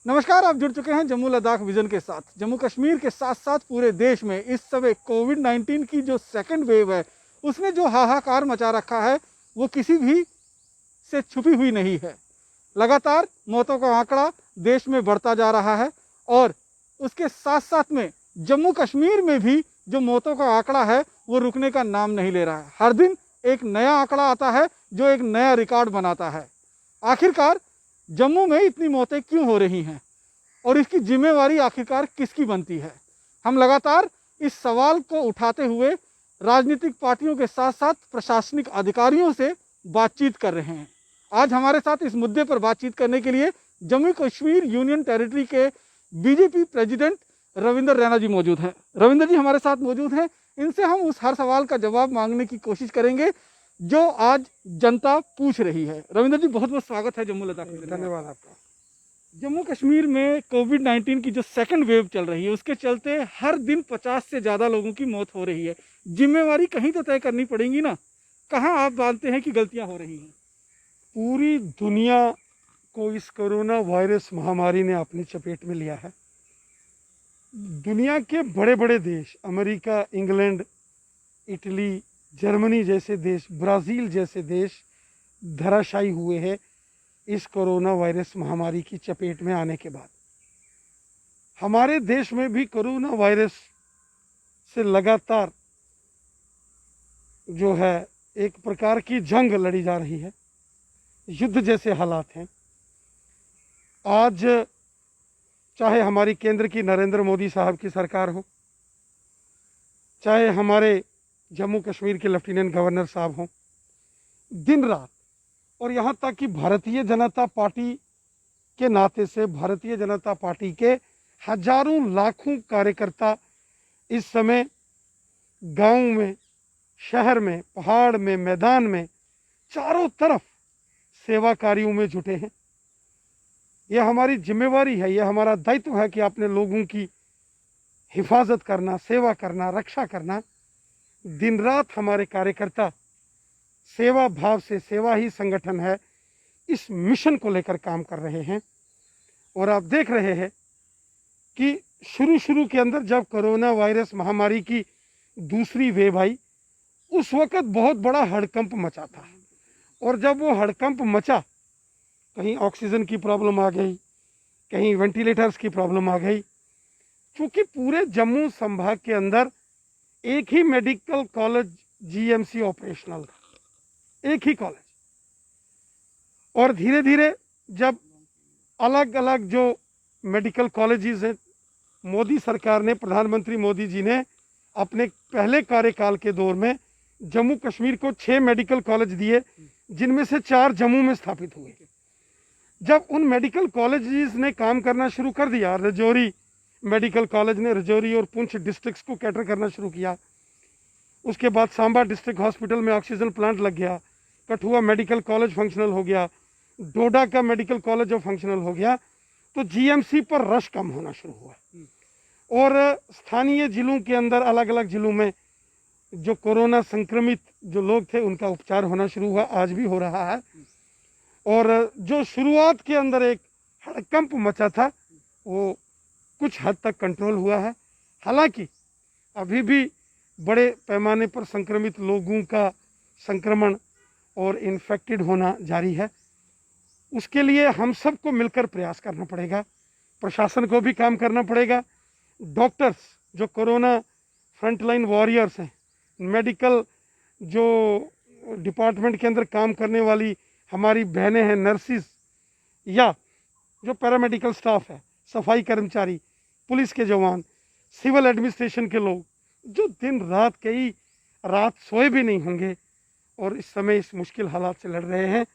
नमस्कार, आप जुड़ चुके हैं जम्मू लद्दाख विजन के साथ। जम्मू कश्मीर के साथ साथ पूरे देश में इस समय कोविड-19 की जो सेकंड वेव है, उसने जो हाहाकार मचा रखा है, वो किसी भी से छुपी हुई नहीं है। लगातार मौतों का आंकड़ा देश में बढ़ता जा रहा है और उसके साथ साथ में जम्मू कश्मीर में भी जो मौतों का आंकड़ा है, वो रुकने का नाम नहीं ले रहा है। हर दिन एक नया आंकड़ा आता है जो एक नया रिकॉर्ड बनाता है। आखिरकार जम्मू में इतनी मौतें क्यों हो रही हैं और इसकी जिम्मेवारी आखिरकार किसकी बनती है? हम लगातार इस सवाल को उठाते हुए राजनीतिक पार्टियों के साथ साथ प्रशासनिक अधिकारियों से बातचीत कर रहे हैं। आज हमारे साथ इस मुद्दे पर बातचीत करने के लिए जम्मू कश्मीर यूनियन टेरिटरी के बीजेपी प्रेसिडेंट रविंदर रैना जी मौजूद हैं। रविंदर जी हमारे साथ मौजूद हैं। इनसे हम उस हर सवाल का जवाब मांगने की कोशिश करेंगे जो आज जनता पूछ रही है। रविंदर जी, बहुत बहुत स्वागत है जम्मू लद्दाख में। धन्यवाद आपका। जम्मू कश्मीर में कोविड-19 की जो सेकंड वेव चल रही है, उसके चलते हर दिन 50 से ज़्यादा लोगों की मौत हो रही है। जिम्मेवारी कहीं तो तय करनी पड़ेगी ना। कहाँ आप मानते हैं कि गलतियां हो रही हैं? पूरी दुनिया को इस कोरोना वायरस महामारी ने अपनी चपेट में लिया है। दुनिया के बड़े बड़े देश, अमेरिका, इंग्लैंड, इटली, जर्मनी जैसे देश, ब्राज़ील जैसे देश धराशायी हुए हैं इस कोरोना वायरस महामारी की चपेट में आने के बाद। हमारे देश में भी कोरोना वायरस से लगातार जो है एक प्रकार की जंग लड़ी जा रही है। युद्ध जैसे हालात हैं। आज चाहे हमारी केंद्र की नरेंद्र मोदी साहब की सरकार हो, चाहे हमारे जम्मू कश्मीर के लेफ्टिनेंट गवर्नर साहब हों, दिन रात, और यहाँ तक कि भारतीय जनता पार्टी के नाते से भारतीय जनता पार्टी के हजारों लाखों कार्यकर्ता इस समय गांव में, शहर में, पहाड़ में, मैदान में, चारों तरफ सेवा कार्यों में जुटे हैं। यह हमारी जिम्मेवारी है, यह हमारा दायित्व है कि अपने लोगों की हिफाजत करना, सेवा करना, रक्षा करना। दिन रात हमारे कार्यकर्ता सेवा भाव से, सेवा ही संगठन है, इस मिशन को लेकर काम कर रहे हैं। और आप देख रहे हैं कि शुरू के अंदर जब कोरोना वायरस महामारी की दूसरी वेव आई, उस वक्त बहुत बड़ा हड़कंप मचा था। और जब वो हड़कंप मचा, कहीं ऑक्सीजन की प्रॉब्लम आ गई, कहीं वेंटिलेटर्स की प्रॉब्लम आ गई। क्योंकि पूरे जम्मू संभाग के अंदर एक ही मेडिकल कॉलेज जीएमसी ऑपरेशनल था, एक ही कॉलेज। और धीरे धीरे जब अलग अलग जो मेडिकल कॉलेजेस हैं, मोदी सरकार ने, प्रधानमंत्री मोदी जी ने अपने पहले कार्यकाल के दौर में जम्मू कश्मीर को 6 मेडिकल कॉलेज दिए, जिनमें से 4 जम्मू में स्थापित हुए। जब उन मेडिकल कॉलेजेस ने काम करना शुरू कर दिया, रजौरी मेडिकल कॉलेज ने रजौरी और पुंछ डिस्ट्रिक्ट्स को कैटर करना शुरू किया। उसके बाद सांबा डिस्ट्रिक्ट हॉस्पिटल में ऑक्सीजन प्लांट लग गया, कठुआ मेडिकल कॉलेज फंक्शनल हो गया, डोडा का मेडिकल कॉलेज जो फंक्शनल हो गया, तो जीएमसी पर रश कम होना शुरू हुआ। और स्थानीय जिलों के अंदर, अलग अलग जिलों में जो कोरोना संक्रमित जो लोग थे, उनका उपचार होना शुरू हुआ, आज भी हो रहा है। और जो शुरुआत के अंदर एक हड़कंप मचा था, वो कुछ हद तक कंट्रोल हुआ है। हालांकि अभी भी बड़े पैमाने पर संक्रमित लोगों का संक्रमण और इन्फेक्टेड होना जारी है। उसके लिए हम सबको मिलकर प्रयास करना पड़ेगा, प्रशासन को भी काम करना पड़ेगा। डॉक्टर्स जो कोरोना फ्रंटलाइन वॉरियर्स हैं, मेडिकल जो डिपार्टमेंट के अंदर काम करने वाली हमारी बहनें हैं, नर्सिस, या जो पैरामेडिकल स्टाफ है, सफाई कर्मचारी, पुलिस के जवान, सिविल एडमिनिस्ट्रेशन के लोग, जो दिन रात कई रात सोए भी नहीं होंगे और इस समय इस मुश्किल हालात से लड़ रहे हैं,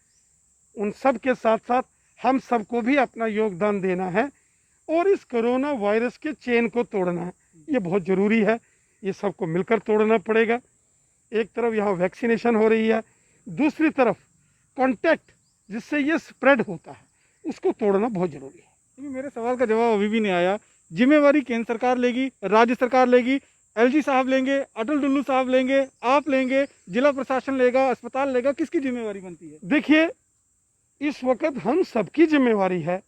उन सब के साथ साथ हम सबको भी अपना योगदान देना है और इस कोरोना वायरस के चेन को तोड़ना है। ये बहुत ज़रूरी है, ये सबको मिलकर तोड़ना पड़ेगा। एक तरफ यहाँ वैक्सीनेशन हो रही है, दूसरी तरफ कॉन्टैक्ट जिससे ये स्प्रेड होता है, उसको तोड़ना बहुत ज़रूरी है। मेरे सवाल का जवाब अभी भी नहीं आया। जिम्मेवारी केंद्र सरकार लेगी, राज्य सरकार लेगी, एलजी साहब लेंगे, अटल डुल्लू साहब लेंगे, आप लेंगे, जिला प्रशासन लेगा, अस्पताल लेगा, किसकी जिम्मेवारी बनती है? देखिए, इस वक्त हम सबकी जिम्मेवारी है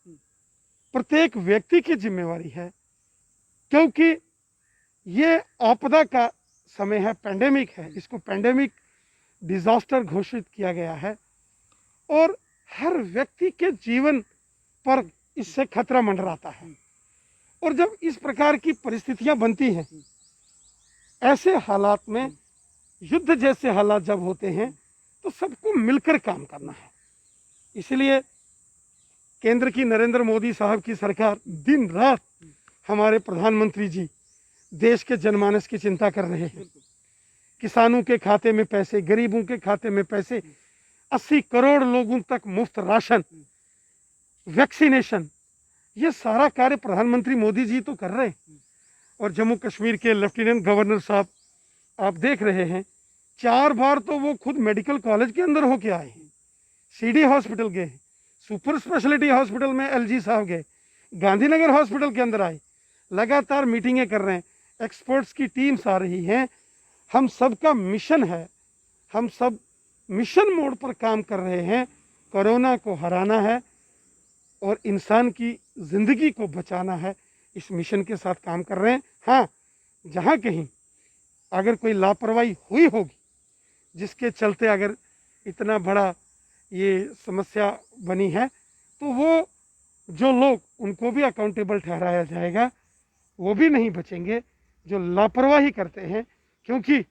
प्रत्येक व्यक्ति की जिम्मेवारी है, क्योंकि ये आपदा का समय है, पेंडेमिक है, इसको पेंडेमिक डिजास्टर घोषित किया गया है और हर व्यक्ति के जीवन पर इससे खतरा मंडराता है। और जब इस प्रकार की परिस्थितियां बनती हैं, ऐसे हालात में, युद्ध जैसे हालात जब होते हैं, तो सबको मिलकर काम करना है। इसलिए केंद्र की नरेंद्र मोदी साहब की सरकार दिन रात, हमारे प्रधानमंत्री जी देश के जनमानस की चिंता कर रहे हैं। किसानों के खाते में पैसे, गरीबों के खाते में पैसे, 80 करोड़ लोगों तक मुफ्त राशन, वैक्सीनेशन, ये सारा कार्य प्रधानमंत्री मोदी जी तो कर रहे हैं। और जम्मू कश्मीर के लेफ्टिनेंट गवर्नर साहब, आप देख रहे हैं, 4 बार तो वो खुद मेडिकल कॉलेज के अंदर होके आए हैं, सीडी हॉस्पिटल गए, सुपर स्पेशलिटी हॉस्पिटल में एलजी साहब गए, गांधीनगर हॉस्पिटल के अंदर आए, लगातार मीटिंगें कर रहे हैं, एक्सपर्ट्स की टीम्स आ रही हैं। हम सबका मिशन है, हम सब मिशन मोड पर काम कर रहे हैं। कोरोना को हराना है और इंसान की ज़िंदगी को बचाना है, इस मिशन के साथ काम कर रहे हैं। हाँ, जहाँ कहीं अगर कोई लापरवाही हुई होगी, जिसके चलते अगर इतना बड़ा ये समस्या बनी है, तो वो जो लोग, उनको भी अकाउंटेबल ठहराया जाएगा, वो भी नहीं बचेंगे जो लापरवाही करते हैं, क्योंकि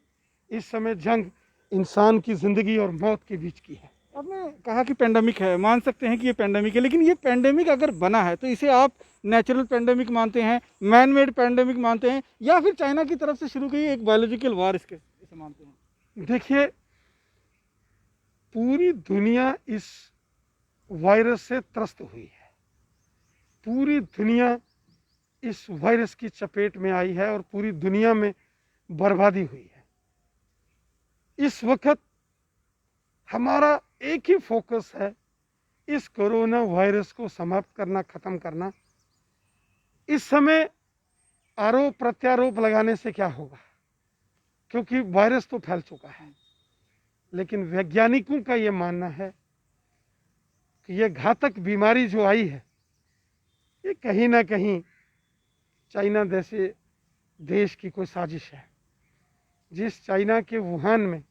इस समय जंग इंसान की ज़िंदगी और मौत के बीच की है। आपने कहा कि पेंडेमिक है, मान सकते हैं कि ये पेंडेमिक है, लेकिन ये पेंडेमिक अगर बना है तो इसे आप नेचुरल पेंडेमिक मानते हैं, मैन मेड पेंडेमिक मानते हैं, या फिर चाइना की तरफ से शुरू की एक बायोलॉजिकल वार इसे मानते हैं? देखिए, पूरी दुनिया इस वायरस से त्रस्त हुई है, पूरी दुनिया इस वायरस की चपेट में आई है और पूरी दुनिया में बर्बादी हुई है। इस वक्त हमारा एक ही फोकस है, इस कोरोना वायरस को समाप्त करना, ख़त्म करना। इस समय आरोप प्रत्यारोप लगाने से क्या होगा, क्योंकि वायरस तो फैल चुका है। लेकिन वैज्ञानिकों का ये मानना है कि ये घातक बीमारी जो आई है, ये कहीं ना कहीं चाइना जैसे देश की कोई साजिश है। जिस चाइना के वुहान में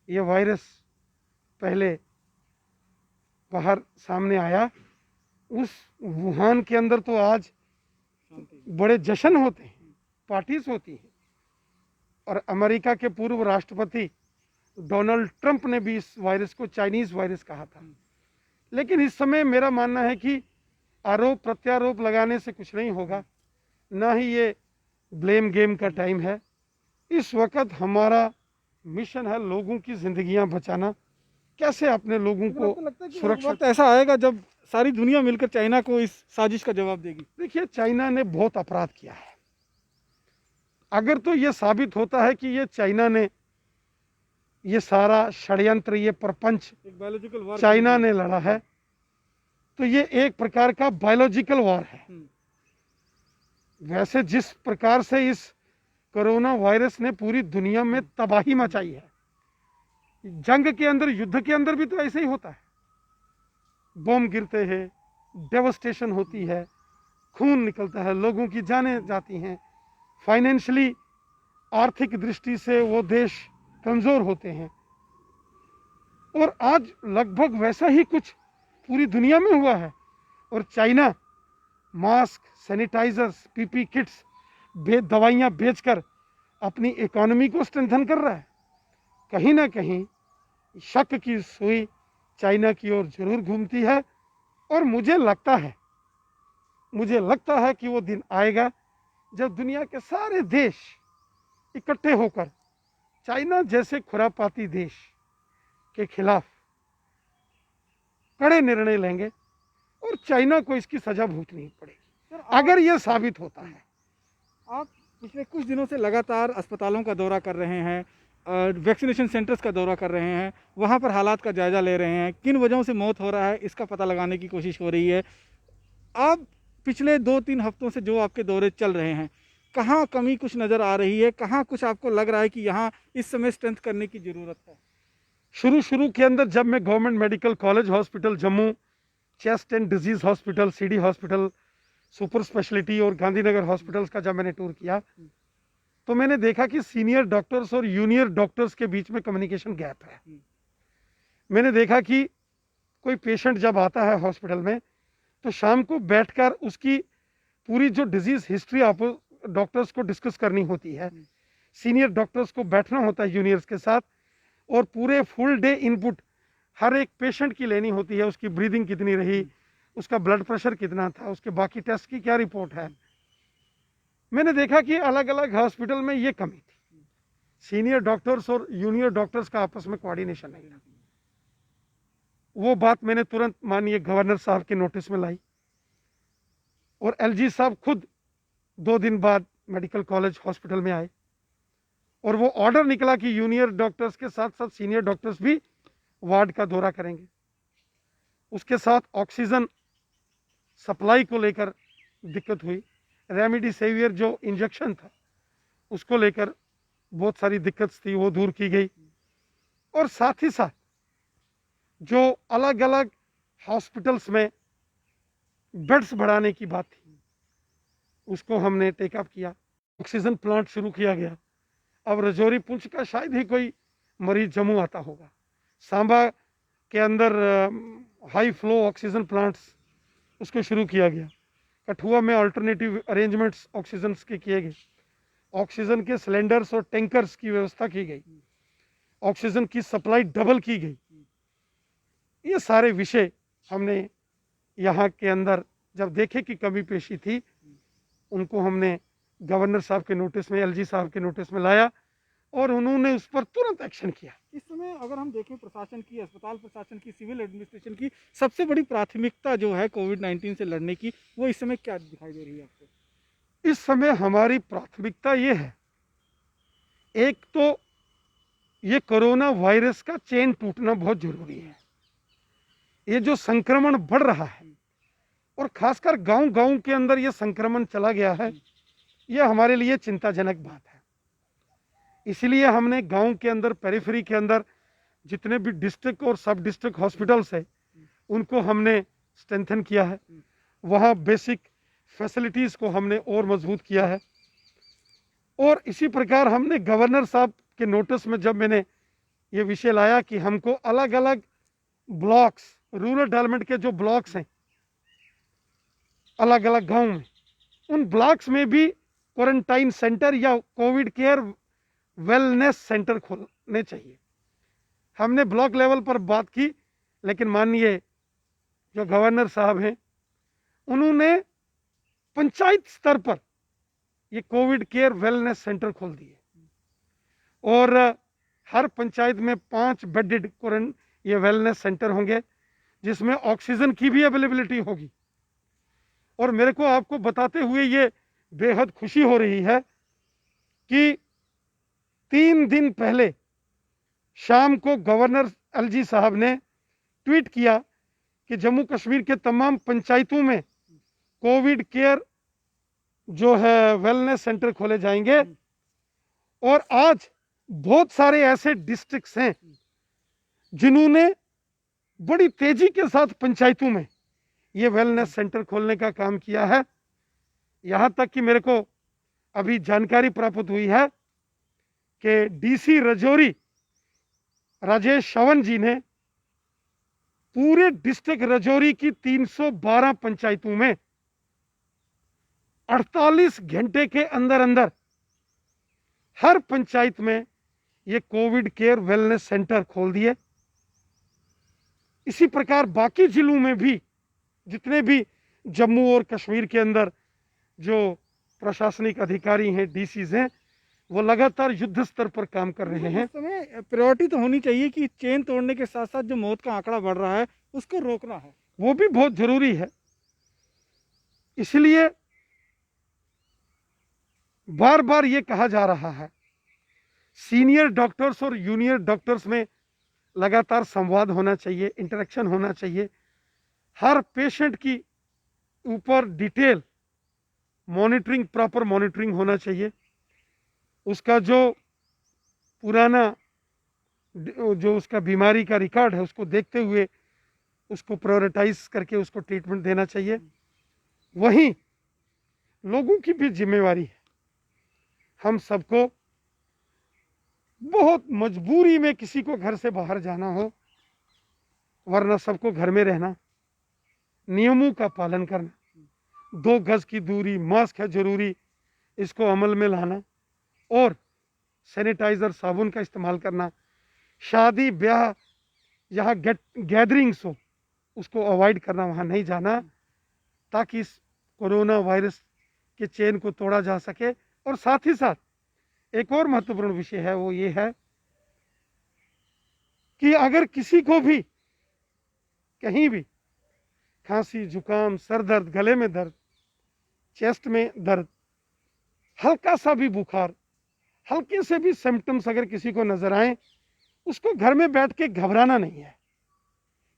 ये वायरस पहले बाहर सामने आया, उस वुहान के अंदर तो आज बड़े जश्न होते हैं, पार्टीज होती हैं। और अमेरिका के पूर्व राष्ट्रपति डोनाल्ड ट्रंप ने भी इस वायरस को चाइनीज वायरस कहा था। लेकिन इस समय मेरा मानना है कि आरोप प्रत्यारोप लगाने से कुछ नहीं होगा, ना ही ये ब्लेम गेम का टाइम है। इस वक्त हमारा मिशन है लोगों की जिंदगियां बचाना, कैसे अपने लोगों को सुरक्षित। वक्त ऐसा आएगा जब सारी दुनिया मिलकर चाइना को इस साजिश का जवाब देगी। देखिए, चाइना ने बहुत अपराध किया है। अगर तो ये साबित होता है कि ये चाइना ने ये सारा षड्यंत्र, ये प्रपंच एक बायोलॉजिकल वार चाइना ने लड़ा है, तो ये एक प्रकार का बायोलॉजिकल वार है। वैसे जिस प्रकार से इस कोरोना वायरस ने पूरी दुनिया में तबाही मचाई है, जंग के अंदर, युद्ध के अंदर भी तो ऐसे ही होता है। बम गिरते हैं, डेवस्टेशन होती है, खून निकलता है, लोगों की जानें जाती हैं, फाइनेंशियली, आर्थिक दृष्टि से वो देश कमजोर होते हैं। और आज लगभग वैसा ही कुछ पूरी दुनिया में हुआ है। और China mask, sanitizers, PP kits, दवाइयाँ बेचकर अपनी इकोनॉमी को स्ट्रेंथन कर रहा है। कहीं ना कहीं शक की सुई चाइना की ओर जरूर घूमती है। और मुझे लगता है कि वो दिन आएगा जब दुनिया के सारे देश इकट्ठे होकर चाइना जैसे खुरापाती देश के खिलाफ कड़े निर्णय लेंगे और चाइना को इसकी सजा भुगतनी पड़ेगी, अगर यह साबित होता है। आप पिछले कुछ दिनों से लगातार अस्पतालों का दौरा कर रहे हैं, वैक्सीनेशन सेंटर्स का दौरा कर रहे हैं, वहाँ पर हालात का जायज़ा ले रहे हैं, किन वजहों से मौत हो रहा है इसका पता लगाने की कोशिश हो रही है। आप पिछले 2-3 हफ्तों से जो आपके दौरे चल रहे हैं, कहाँ कमी कुछ नज़र आ रही है, कहाँ कुछ आपको लग रहा है कि यहाँ इस समय स्ट्रेंथ करने की ज़रूरत है? शुरू के अंदर जब मैं government medical college hospital Jammu chest and disease hospital, CD hospital, super speciality और गांधीनगर हॉस्पिटल्स का जब मैंने टूर किया तो मैंने देखा कि सीनियर डॉक्टर्स और जूनियर डॉक्टर्स के बीच में कम्युनिकेशन गैप है। मैंने देखा कि कोई पेशेंट जब आता है हॉस्पिटल में तो शाम को बैठकर उसकी पूरी जो डिजीज हिस्ट्री आप डॉक्टर्स को डिस्कस करनी होती है। सीनियर डॉक्टर्स को बैठना होता है जूनियर्स के साथ और पूरे फुल डे इनपुट हर एक पेशेंट की लेनी होती है। उसकी ब्रीदिंग कितनी रही, उसका ब्लड प्रेशर कितना था, उसके बाकी टेस्ट की क्या रिपोर्ट है। मैंने देखा कि अलग अलग हॉस्पिटल में ये कमी थी, सीनियर डॉक्टर्स और जूनियर डॉक्टर्स का आपस में कोऑर्डिनेशन नहीं था। वो बात मैंने तुरंत माननीय गवर्नर साहब के नोटिस में लाई और एलजी साहब खुद 2 दिन बाद मेडिकल कॉलेज हॉस्पिटल में आए और वो ऑर्डर निकला कि जूनियर डॉक्टर्स के साथ साथ सीनियर डॉक्टर्स भी वार्ड का दौरा करेंगे। उसके साथ ऑक्सीजन सप्लाई को लेकर दिक्कत हुई, रेमडेसिविर जो इंजेक्शन था उसको लेकर बहुत सारी दिक्कत थी, वो दूर की गई। और साथ ही साथ जो अलग अलग हॉस्पिटल्स में बेड्स बढ़ाने की बात थी उसको हमने टेकअप किया, ऑक्सीजन प्लांट शुरू किया गया। अब रजौरी पुंछ का शायद ही कोई मरीज जम्मू आता होगा। सांबा के अंदर हाई फ्लो ऑक्सीजन प्लांट्स उसको शुरू किया गया। कठुआ में अल्टरनेटिव अरेंजमेंट्स ऑक्सीजन के किए गए, ऑक्सीजन के सिलेंडर्स और टैंकर्स की व्यवस्था की गई, ऑक्सीजन की सप्लाई डबल की गई। ये सारे विषय हमने यहाँ के अंदर जब देखे कि कमी पेशी थी, उनको हमने गवर्नर साहब के नोटिस में, एलजी साहब के नोटिस में लाया और उन्होंने उस पर तुरंत एक्शन किया। इस समय अगर हम देखें प्रशासन की, अस्पताल प्रशासन की, सिविल एडमिनिस्ट्रेशन की सबसे बड़ी प्राथमिकता जो है कोविड-19 से लड़ने की, वो इस समय क्या दिखाई दे रही है आपको? इस समय हमारी प्राथमिकता ये है, एक तो ये कोरोना वायरस का चेन टूटना बहुत जरूरी है। ये जो संक्रमण बढ़ रहा है और खासकर गांव-गांव के अंदर ये संक्रमण चला गया है, ये हमारे लिए चिंताजनक बात है। इसलिए हमने गांव के अंदर, पेरिफेरी के अंदर जितने भी डिस्ट्रिक्ट और सब डिस्ट्रिक्ट हॉस्पिटल्स है उनको हमने स्ट्रेंथन किया है। वहाँ बेसिक फैसिलिटीज़ को हमने और मजबूत किया है। और इसी प्रकार हमने गवर्नर साहब के नोटिस में जब मैंने ये विषय लाया कि हमको अलग अलग ब्लॉक्स, रूरल डेवलपमेंट के जो ब्लॉक्स हैं अलग अलग गांव में, उन ब्लॉक्स में भी क्वारंटाइन सेंटर या कोविड केयर वेलनेस सेंटर खोलने चाहिए। हमने ब्लॉक लेवल पर बात की, लेकिन माननीय जो गवर्नर साहब हैं उन्होंने पंचायत स्तर पर ये कोविड केयर वेलनेस सेंटर खोल दिए और हर पंचायत में 5 बेडेड ये वेलनेस सेंटर होंगे जिसमें ऑक्सीजन की भी अवेलेबिलिटी होगी। और मेरे को आपको बताते हुए ये बेहद खुशी हो रही है कि 3 दिन पहले शाम को गवर्नर एलजी साहब ने ट्वीट किया कि जम्मू कश्मीर के तमाम पंचायतों में कोविड केयर जो है वेलनेस सेंटर खोले जाएंगे। और आज बहुत सारे ऐसे डिस्ट्रिक्ट्स हैं जिन्होंने बड़ी तेजी के साथ पंचायतों में ये वेलनेस सेंटर खोलने का काम किया है। यहाँ तक कि मेरे को अभी जानकारी प्राप्त हुई है कि डीसी रजौरी राजेश श्रवण जी ने पूरे डिस्ट्रिक्ट रजौरी की 312 पंचायतों में 48 घंटे के अंदर अंदर हर पंचायत में ये कोविड केयर वेलनेस सेंटर खोल दिए। इसी प्रकार बाकी जिलों में भी जितने भी जम्मू और कश्मीर के अंदर जो प्रशासनिक अधिकारी हैं, डीसीज हैं, वो लगातार युद्ध स्तर पर काम कर रहे हैं। इस समय प्रायोरिटी तो होनी चाहिए कि चेन तोड़ने के साथ साथ जो मौत का आंकड़ा बढ़ रहा है उसको रोकना है, वो भी बहुत जरूरी है। इसलिए बार बार ये कहा जा रहा है सीनियर डॉक्टर्स और जूनियर डॉक्टर्स में लगातार संवाद होना चाहिए, इंटरेक्शन होना चाहिए। हर पेशेंट की ऊपर डिटेल मॉनिटरिंग, प्रॉपर मॉनिटरिंग होना चाहिए। उसका जो पुराना जो उसका बीमारी का रिकॉर्ड है उसको देखते हुए उसको प्रायोरिटाइज करके उसको ट्रीटमेंट देना चाहिए। वहीं लोगों की भी जिम्मेवारी है, हम सबको बहुत मजबूरी में किसी को घर से बाहर जाना हो, वरना सबको घर में रहना, नियमों का पालन करना, 2 गज की दूरी, मास्क है जरूरी, इसको अमल में लाना, और सैनिटाइजर साबुन का इस्तेमाल करना। शादी ब्याह जहाँ गैदरिंग्स हो उसको अवॉइड करना, वहाँ नहीं जाना, ताकि इस कोरोना वायरस के चेन को तोड़ा जा सके। और साथ ही साथ एक और महत्वपूर्ण विषय है, वो ये है कि अगर किसी को भी कहीं भी खांसी, जुकाम, सर दर्द, गले में दर्द, चेस्ट में दर्द, हल्का सा भी बुखार, हल्के से भी सिम्टम्स अगर किसी को नजर आए, उसको घर में बैठ के घबराना नहीं है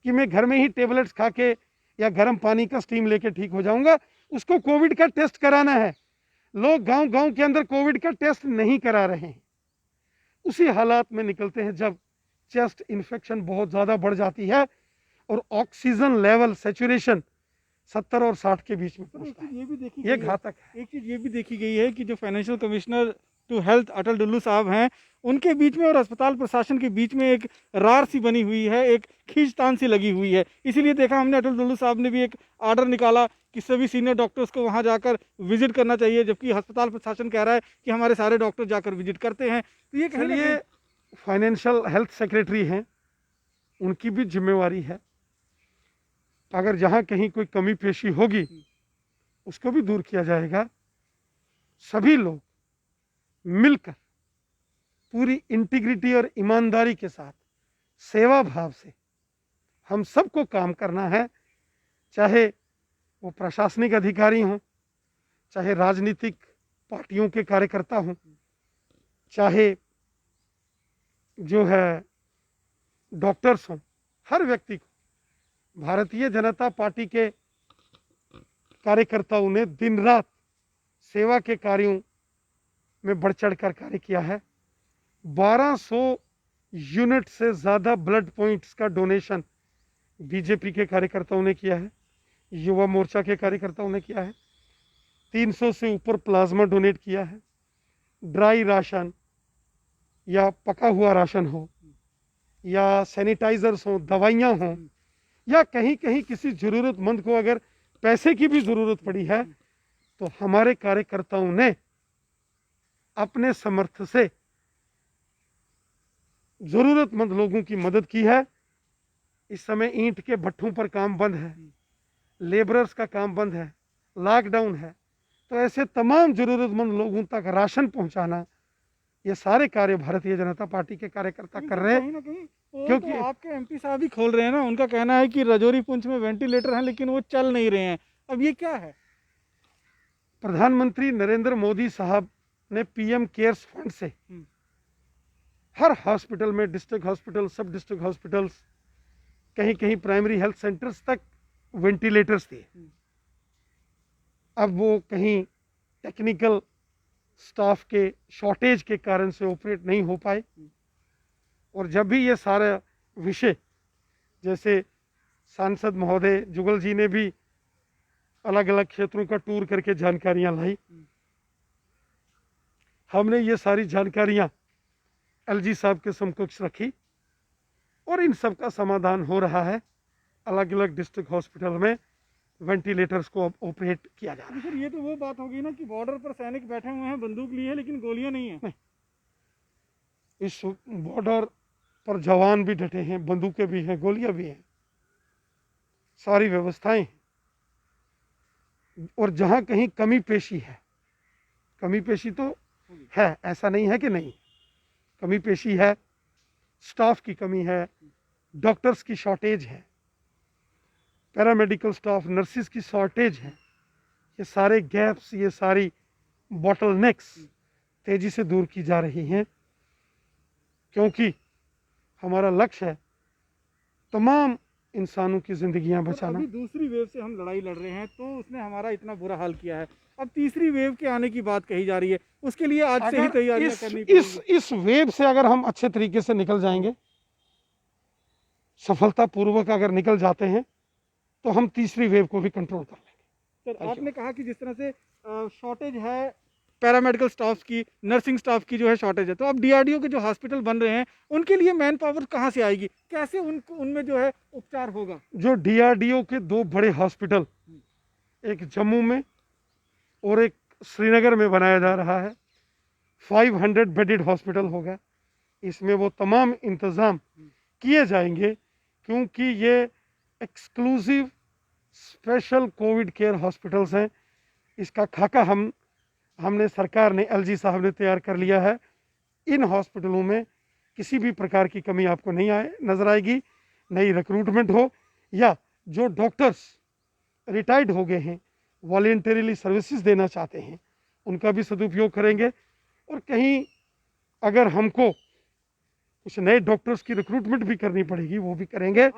कि मैं घर में ही टेबलेट्स खा के या गर्म पानी का स्टीम लेके ठीक हो जाऊंगा। उसको कोविड का टेस्ट कराना है। लोग गांव गांव के अंदर कोविड का टेस्ट नहीं करा रहे हैं। उसी हालात में निकलते हैं जब चेस्ट इन्फेक्शन बहुत ज़्यादा बढ़ जाती है और ऑक्सीजन लेवल सैचुरेशन 70 और 60 के बीच में पहुंचता है। ये भी देखी ये गई है, घातक है। एक चीज़ ये भी देखी गई है कि जो फाइनेंशियल कमिश्नर टू हेल्थ अटल डुल्लू साहब हैं, उनके बीच में और अस्पताल प्रशासन के बीच में एक रार सी बनी हुई है, एक खींचतान सी लगी हुई है। इसीलिए देखा हमने, अटल डुल्लू साहब ने भी एक आर्डर निकाला कि सभी सीनियर डॉक्टर्स को वहां जाकर विजिट करना चाहिए, जबकि अस्पताल प्रशासन कह रहा है कि हमारे सारे डॉक्टर जाकर विजिट करते हैं। तो ये कहीं ना चलिए, फाइनेंशियल हेल्थ सेक्रेटरी हैं, उनकी भी जिम्मेवारी है। अगर जहाँ कहीं कोई कमी पेशी होगी उसको भी दूर किया जाएगा। सभी लोग मिलकर पूरी इंटीग्रिटी और ईमानदारी के साथ, सेवा भाव से हम सबको काम करना है, चाहे वो प्रशासनिक अधिकारी हों, चाहे राजनीतिक पार्टियों के कार्यकर्ता हों, चाहे जो है डॉक्टर्स हों। हर व्यक्ति को भारतीय जनता पार्टी के कार्यकर्ताओं ने दिन रात सेवा के कार्यों में बढ़ चढ़ कर कार्य किया है। 1200 यूनिट से ज़्यादा ब्लड पॉइंट्स का डोनेशन बीजेपी के कार्यकर्ताओं ने किया है, युवा मोर्चा के कार्यकर्ताओं ने किया है। 300 से ऊपर प्लाज्मा डोनेट किया है। ड्राई राशन या पका हुआ राशन हो, या सैनिटाइजर्स हो, दवाइयाँ हों, या कहीं कहीं किसी ज़रूरतमंद को अगर पैसे की भी ज़रूरत पड़ी है, तो हमारे कार्यकर्ताओं ने अपने समर्थ से ज़रूरतमंद लोगों की मदद की है। इस समय ईंट के भट्ठों पर काम बंद है, लेबरर्स का काम बंद है, लॉकडाउन है, तो ऐसे तमाम ज़रूरतमंद लोगों तक राशन पहुंचाना, ये सारे कार्य भारतीय जनता पार्टी के कार्यकर्ता कर रहे हैं। कहीं ना कहीं क्योंकि तो आपके एमपी साहब ही खोल रहे हैं ना। उनका कहना है कि रजौरी पुंछ में वेंटिलेटर हैं लेकिन वो चल नहीं रहे हैं। अब ये क्या है? प्रधानमंत्री नरेंद्र मोदी साहब ने पीएम केयर्स फंड से हर हॉस्पिटल में, डिस्ट्रिक्ट हॉस्पिटल, सब डिस्ट्रिक्ट हॉस्पिटल्स, कहीं कहीं प्राइमरी हेल्थ सेंटर्स तक वेंटिलेटर्स दिए। अब वो कहीं टेक्निकल स्टाफ के शॉर्टेज के कारण से ऑपरेट नहीं हो पाए, और जब भी ये सारा विषय, जैसे सांसद महोदय जुगल जी ने भी अलग अलग क्षेत्रों का टूर करके जानकारियां लाई, हमने ये सारी जानकारियां एलजी साहब के समकक्ष रखी, और इन सब का समाधान हो रहा है। अलग अलग डिस्ट्रिक्ट हॉस्पिटल में वेंटिलेटर्स को अब ऑपरेट किया जा रहा है। सर, ये तो वो बात होगी ना कि बॉर्डर पर सैनिक बैठे हुए हैं, बंदूक लिए हैं, लेकिन गोलियां नहीं है। इस बॉर्डर पर जवान भी डटे हैं, बंदूकें भी हैं, गोलियां भी हैं, सारी व्यवस्थाएं हैं। और जहां कहीं कमी पेशी है, कमी पेशी तो है, ऐसा नहीं है कि नहीं, कमी पेशी है, स्टाफ की कमी है, डॉक्टर्स की शॉर्टेज है, पैरामेडिकल स्टाफ, नर्सिस की शॉर्टेज है। ये सारे गैप्स, ये सारी बॉटलनेक्स तेजी से दूर की जा रही हैं, क्योंकि हमारा लक्ष्य है तमाम इंसानों की जिंदगियां बचाना। अभी दूसरी वेव से हम लड़ाई लड़ रहे हैं तो उसने हमारा इतना बुरा हाल किया है। अब तीसरी वेव के आने की बात कही जा रही है, उसके लिए आज से ही तैयारियां करनी पड़ेगी। इस वेव से अगर हम अच्छे तरीके से निकल जाएंगे सफलतापूर्वक अगर निकल जाते हैं तो हम तीसरी वेव को भी कंट्रोल कर लेंगे। सर आपने कहा कि जिस तरह से शॉर्टेज है पैरामेडिकल स्टाफ की, नर्सिंग स्टाफ की जो है शॉर्टेज है, तो अब डीआरडीओ के जो हॉस्पिटल बन रहे हैं उनके लिए मैन पावर कहाँ से आएगी, कैसे उनको उनमें जो है उपचार होगा? जो डीआरडीओ के 2 बड़े हॉस्पिटल, एक जम्मू में और एक श्रीनगर में बनाया जा रहा है, 500 बेडेड हॉस्पिटल होगा। इसमें वो तमाम इंतज़ाम किए जाएंगे क्योंकि ये exclusive special Covid care hospitals हैं। इसका खाका हमने सरकार ने, एलजी साहब ने तैयार कर लिया है। इन हॉस्पिटलों में किसी भी प्रकार की कमी आपको नहीं नज़र आएगी। नई रिक्रूटमेंट हो या जो डॉक्टर्स रिटायर्ड हो गए हैं, वॉलेंटरीली सर्विसेज देना चाहते हैं, उनका भी सदुपयोग करेंगे। और कहीं अगर हमको कुछ नए डॉक्टर्स की रिक्रूटमेंट भी करनी पड़ेगी, वो भी करेंगे।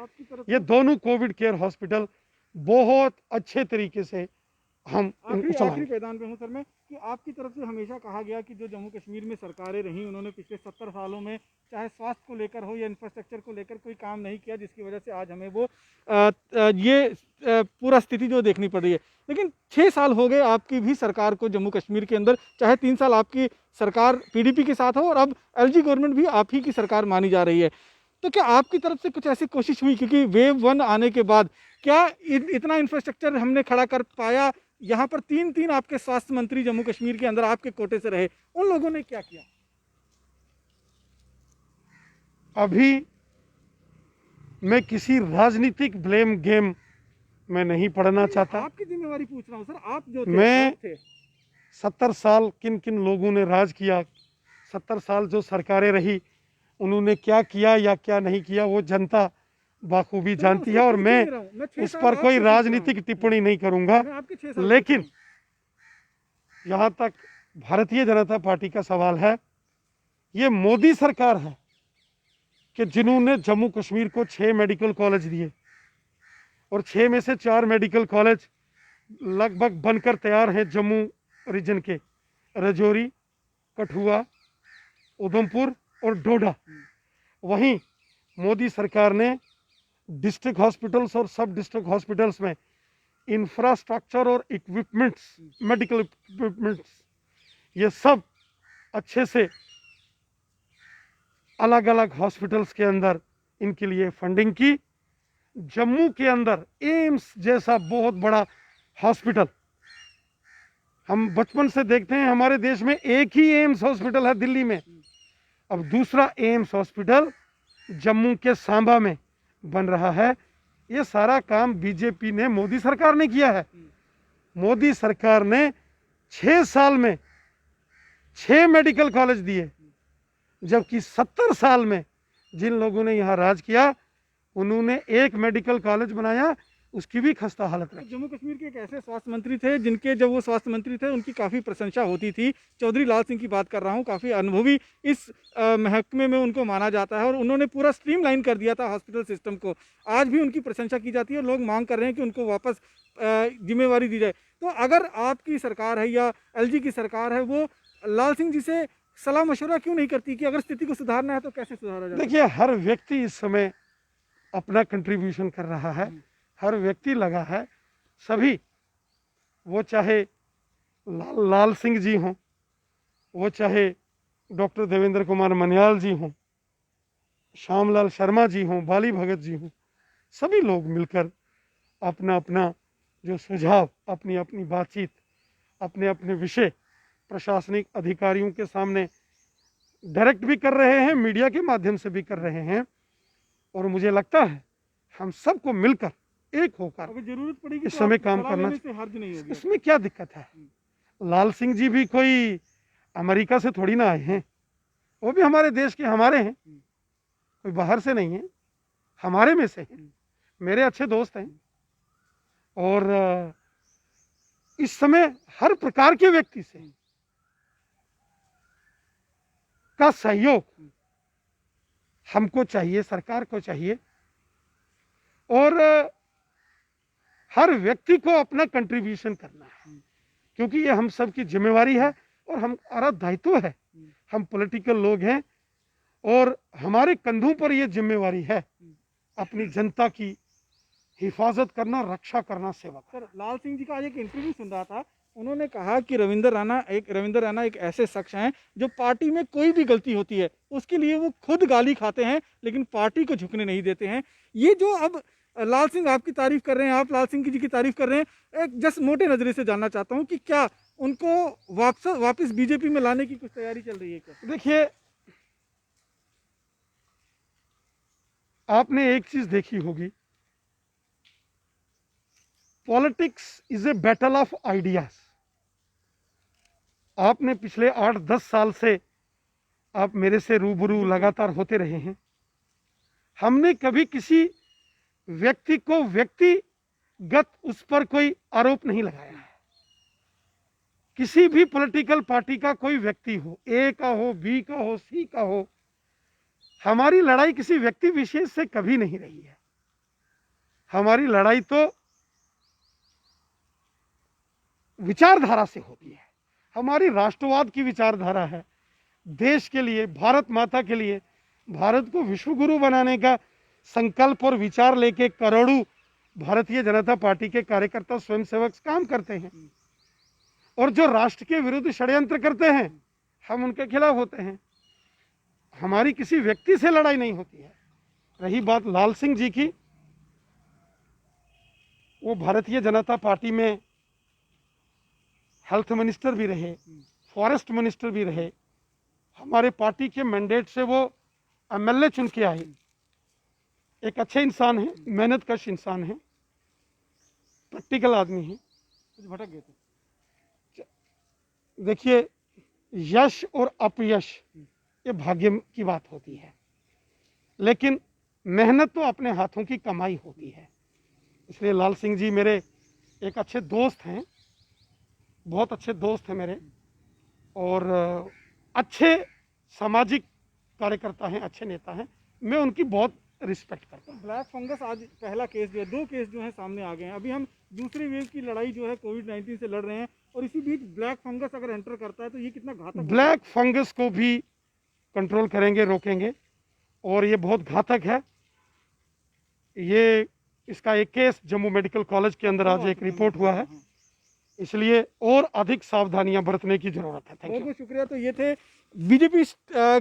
ये दोनों कोविड केयर हॉस्पिटल बहुत अच्छे तरीके से हम आखिरी पैदान पे हूँ सर मैं कि आपकी तरफ से हमेशा कहा गया कि जो जम्मू कश्मीर में सरकारें रहीं उन्होंने पिछले 70 सालों में चाहे स्वास्थ्य को लेकर हो या इंफ्रास्ट्रक्चर को लेकर कोई काम नहीं किया, जिसकी वजह से आज हमें वो पूरा स्थिति जो देखनी पड़ रही है। लेकिन 6 साल हो गए आपकी भी सरकार को जम्मू कश्मीर के अंदर, चाहे 3 साल आपकी सरकार पीडीपी के साथ हो और अब एलजी गवर्नमेंट भी आप ही की सरकार मानी जा रही है, तो क्या आपकी तरफ से कुछ ऐसी कोशिश हुई, क्योंकि वेव 1 आने के बाद क्या इतना इंफ्रास्ट्रक्चर हमने खड़ा कर पाया? यहाँ पर 3 आपके स्वास्थ्य मंत्री जम्मू कश्मीर के अंदर आपके कोटे से रहे, उन लोगों ने क्या किया? अभी मैं किसी राजनीतिक ब्लेम गेम में नहीं पढ़ना चाहता। आपकी जिम्मेवारी पूछ रहा हूँ सर, आप जो थे, मैं थे 70 साल किन किन लोगों ने राज किया, 70 साल जो सरकारें रही, उन्होंने क्या किया या क्या नहीं किया वो जनता बाखूबी जानती है। और मैं उस पर कोई राजनीतिक टिप्पणी नहीं करूंगा। लेकिन यहाँ तक भारतीय जनता पार्टी का सवाल है, ये मोदी सरकार है कि जिन्होंने जम्मू कश्मीर को 6 मेडिकल कॉलेज दिए और 6 में से 4 मेडिकल कॉलेज लगभग बनकर तैयार हैं जम्मू रीजन के, राजौरी, कठुआ, उधमपुर और डोडा। वहीं मोदी सरकार ने डिस्ट्रिक्ट हॉस्पिटल्स और सब डिस्ट्रिक्ट हॉस्पिटल्स में इंफ्रास्ट्रक्चर और इक्विपमेंट्स, मेडिकल इक्विपमेंट्स, ये सब अच्छे से अलग अलग हॉस्पिटल्स के अंदर इनके लिए फंडिंग की। जम्मू के अंदर एम्स जैसा बहुत बड़ा हॉस्पिटल, हम बचपन से देखते हैं हमारे देश में एक ही एम्स हॉस्पिटल है दिल्ली में, अब दूसरा एम्स हॉस्पिटल जम्मू के सांबा में बन रहा है। ये सारा काम बीजेपी ने, मोदी सरकार ने किया है। मोदी सरकार ने 6 साल में 6 मेडिकल कॉलेज दिए, जबकि 70 साल में जिन लोगों ने यहाँ राज किया उन्होंने 1 मेडिकल कॉलेज बनाया, उसकी भी खस्ता हालत रही। जम्मू कश्मीर के एक ऐसे स्वास्थ्य मंत्री थे जिनके, जब वो स्वास्थ्य मंत्री थे, उनकी काफ़ी प्रशंसा होती थी। चौधरी लाल सिंह की बात कर रहा हूँ, काफ़ी अनुभवी इस महकमे में उनको माना जाता है और उन्होंने पूरा स्ट्रीमलाइन कर दिया था हॉस्पिटल सिस्टम को। आज भी उनकी प्रशंसा की जाती है और लोग मांग कर रहे हैं कि उनको वापस जिम्मेवारी दी जाए। तो अगर आपकी सरकार है या एलजी की सरकार है, वो लाल सिंह जी से सलाह मशवरा क्यों नहीं करती कि अगर स्थिति को सुधारना है तो कैसे सुधारा जाए? देखिए, हर व्यक्ति इस समय अपना कंट्रीब्यूशन कर रहा है, हर व्यक्ति लगा है, सभी, वो चाहे लाल सिंह जी हों, वो चाहे डॉक्टर देवेंद्र कुमार मन्याल जी हों, श्यामलाल शर्मा जी हों, बाली भगत जी हों, सभी लोग मिलकर अपना अपना जो सुझाव, अपनी अपनी बातचीत, अपने अपने विषय प्रशासनिक अधिकारियों के सामने डायरेक्ट भी कर रहे हैं, मीडिया के माध्यम से भी कर रहे हैं। और मुझे लगता है हम सबको मिलकर एक होकर अगर जरूरत पड़ेगी इस समय काम करना, इसमें क्या दिक्कत है? लाल सिंह जी भी कोई अमेरिका से थोड़ी ना आए हैं, वो भी हमारे देश के, हमारे हैं, कोई बाहर से नहीं है, हमारे में से हैं, मेरे अच्छे दोस्त हैं। और इस समय हर प्रकार के व्यक्ति से का सहयोग हमको चाहिए, सरकार को चाहिए, और हर व्यक्ति को अपना कंट्रीब्यूशन करना है, क्योंकि ये हम सब की जिम्मेवारी है और हमारा दायित्व है। हम पॉलिटिकल लोग हैं और हमारे कंधों पर ये जिम्मेवारी है। अपनी जनता की हिफाजत करना, रक्षा करना, सेवा करना। सर, लाल सिंह जी का आज एक इंटरव्यू सुन रहा था, उन्होंने कहा कि रविंद्र रैना एक ऐसे शख्स हैं जो पार्टी में कोई भी गलती होती है उसके लिए वो खुद गाली खाते हैं लेकिन पार्टी को झुकने नहीं देते हैं। ये जो अब लाल सिंह आपकी तारीफ कर रहे हैं, आप लाल सिंह जी की तारीफ कर रहे हैं, एक जस्ट मोटे नजरे से जानना चाहता हूं कि क्या उनको वापस बीजेपी में लाने की कुछ तैयारी चल रही है क्या? देखिए, आपने एक चीज देखी होगी, politics is a battle of ideas. आपने पिछले 8-10 साल से आप मेरे से रूबरू लगातार होते रहे हैं। हमने कभी किसी व्यक्ति को व्यक्तिगत उस पर कोई आरोप नहीं लगाया है। किसी भी पॉलिटिकल पार्टी का कोई व्यक्ति हो, ए का हो, बी का हो, सी का हो, हमारी लड़ाई किसी व्यक्ति विशेष से कभी नहीं रही है। हमारी लड़ाई तो विचारधारा से होती है। हमारी राष्ट्रवाद की विचारधारा है। देश के लिए, भारत माता के लिए, भारत को विश्व गुरु बनाने का संकल्प और विचार लेके करोड़ों भारतीय जनता पार्टी के कार्यकर्ता, स्वयंसेवक काम करते हैं। और जो राष्ट्र के विरुद्ध षड्यंत्र करते हैं, हम उनके खिलाफ होते हैं। हमारी किसी व्यक्ति से लड़ाई नहीं होती है। रही बात लाल सिंह जी की, वो भारतीय जनता पार्टी में हेल्थ मिनिस्टर भी रहे, फॉरेस्ट मिनिस्टर भी रहे। हमारे पार्टी के मैंडेट से वो एमएलए चुन के आए। एक अच्छे इंसान है, मेहनतकश इंसान है, प्रैक्टिकल आदमी है। कुछ भटक गए थे। देखिए, यश और अपयश ये भाग्य की बात होती है, लेकिन मेहनत तो अपने हाथों की कमाई होती है। इसलिए लाल सिंह जी मेरे एक अच्छे दोस्त हैं, बहुत अच्छे दोस्त हैं मेरे, और अच्छे सामाजिक कार्यकर्ता हैं, अच्छे नेता हैं। मैं उनकी बहुत रिस्पेक्ट करता हूँ। ब्लैक फंगस आज पहला केस जो है, 2 केस जो है सामने आ गए हैं। अभी हम दूसरे वेव की लड़ाई जो है कोविड-19 से लड़ रहे हैं और इसी बीच ब्लैक फंगस अगर एंटर करता है तो ये कितना घातक होगा? ब्लैक फंगस को भी कंट्रोल करेंगे, रोकेंगे, और ये बहुत घातक है। ये इसका एक केस जम्मू मेडिकल कॉलेज के अंदर आज एक रिपोर्ट हुआ है, इसलिए और अधिक सावधानियां बरतने की जरूरत है। थैंक बहुत यू। बहुत शुक्रिया। तो ये थे बीजेपी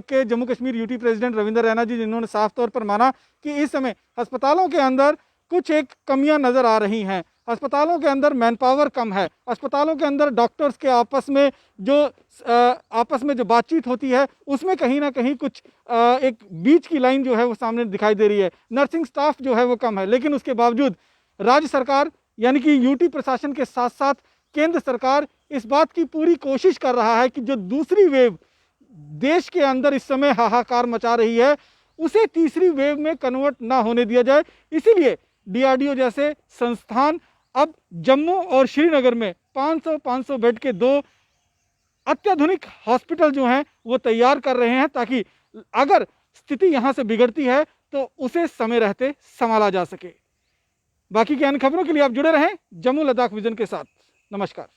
के जम्मू कश्मीर यूटी प्रेसिडेंट रविंद्र रैना जी, जिन्होंने साफ तौर पर माना कि इस समय अस्पतालों के अंदर कुछ एक कमियां नजर आ रही हैं। अस्पतालों के अंदर मैन पावर कम है, अस्पतालों के अंदर डॉक्टर्स के आपस में जो बातचीत होती है उसमें कहीं ना कहीं कुछ एक बीच की लाइन जो है वो सामने दिखाई दे रही है। नर्सिंग स्टाफ जो है वो कम है, लेकिन उसके बावजूद राज्य सरकार यानी कि यूटी प्रशासन के साथ साथ केंद्र सरकार इस बात की पूरी कोशिश कर रहा है कि जो दूसरी वेव देश के अंदर इस समय हाहाकार मचा रही है उसे तीसरी वेव में कन्वर्ट ना होने दिया जाए। इसीलिए डीआरडीओ जैसे संस्थान अब जम्मू और श्रीनगर में 500 बेड के 2 अत्याधुनिक हॉस्पिटल जो हैं वो तैयार कर रहे हैं, ताकि अगर स्थिति यहां से बिगड़ती है तो उसे समय रहते संभाला जा सके। बाकी की अन्य खबरों के लिए आप जुड़े रहें जम्मू लद्दाख विजन के साथ। नमस्कार।